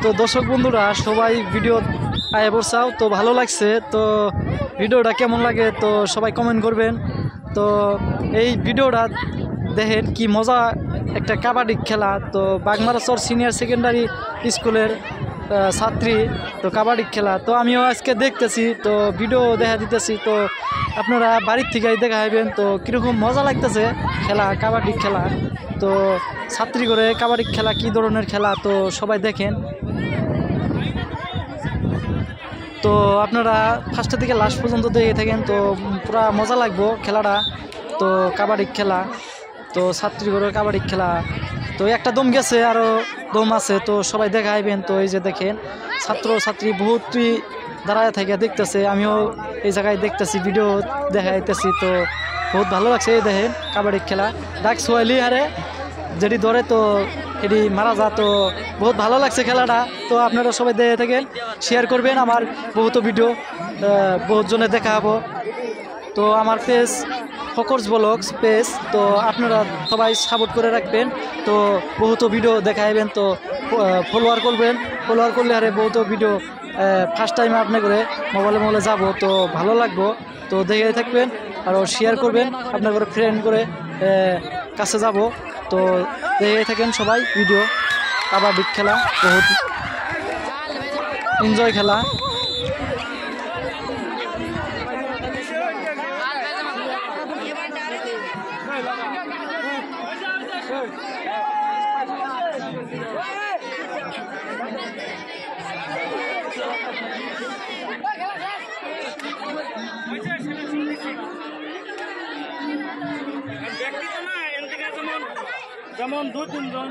তো দর্শক বন্ধুরা সবাই ভিডিও আয় বসাও তো ভালো লাগছে। তো ভিডিওটা কেমন লাগে তো সবাই কমেন্ট করবেন। তো এই ভিডিওটা দেখেন কি মজা একটা কাবাডি খেলা। তো বাগমারাচর সিনিয়র সেকেন্ডারি স্কুলের ছাত্রী তো কাবাডি খেলা। তো আমিও আজকে দেখতেছি, তো ভিডিও দেখা দিতেছি। তো আপনারা বাড়ির থেকেই দেখা হইবেন তো কীরকম মজা লাগতেছে খেলা, কাবাডি খেলা। তো ছাত্রী করে কাবাডি খেলা কী ধরনের খেলা তো সবাই দেখেন। তো আপনারা ফার্স্টের দিকে লাস্ট পর্যন্ত দেখে থাকেন, তো পুরা মজা লাগবো খেলাটা। তো কাবাডি খেলা, তো ছাত্রী করে কাবাডি খেলা। তো একটা দম গেছে, আরও দম আছে, তো সবাই দেখা আইবেন। তো এই যে দেখেন ছাত্র ছাত্রী বহুতই দাঁড়ায় থাকে দেখতেছে, আমিও এই জায়গায় দেখতেছি, ভিডিও দেখাইতেছি। তো বহুত ভালো লাগছে। এই দেখেন কাবাডি খেলা ডাক সোয়ালি আরে যেটি ধরে তো এটি মারা যা। তো বহুত ভালো লাগছে খেলাটা। তো আপনারা সবাই দেখে থাকেন, শেয়ার করবেন। আমার বহুত ভিডিও বহুত জনে দেখা হবো। তো আমার পেজ ফকরস ব্লগস পেজ, তো আপনারা সবাই সাপোর্ট করে রাখবেন। তো বহুত ভিডিও দেখাইবেন, তো ফলোয়ার করবেন। ফলোয়ার করলে আরে বহুত ভিডিও ফার্স্ট টাইম আপনি করে মোবাইলে যাব, তো ভালো লাগবো। তো দেখে থাকবেন আর শেয়ার করবেন আপনার করে ফ্রেন্ড করে কাছে যাব। তো দেখে থাকেন সবাই ভিডিও। কাবাডি খেলা বহুত এনজয় খেলা। যেমন 2-3 জন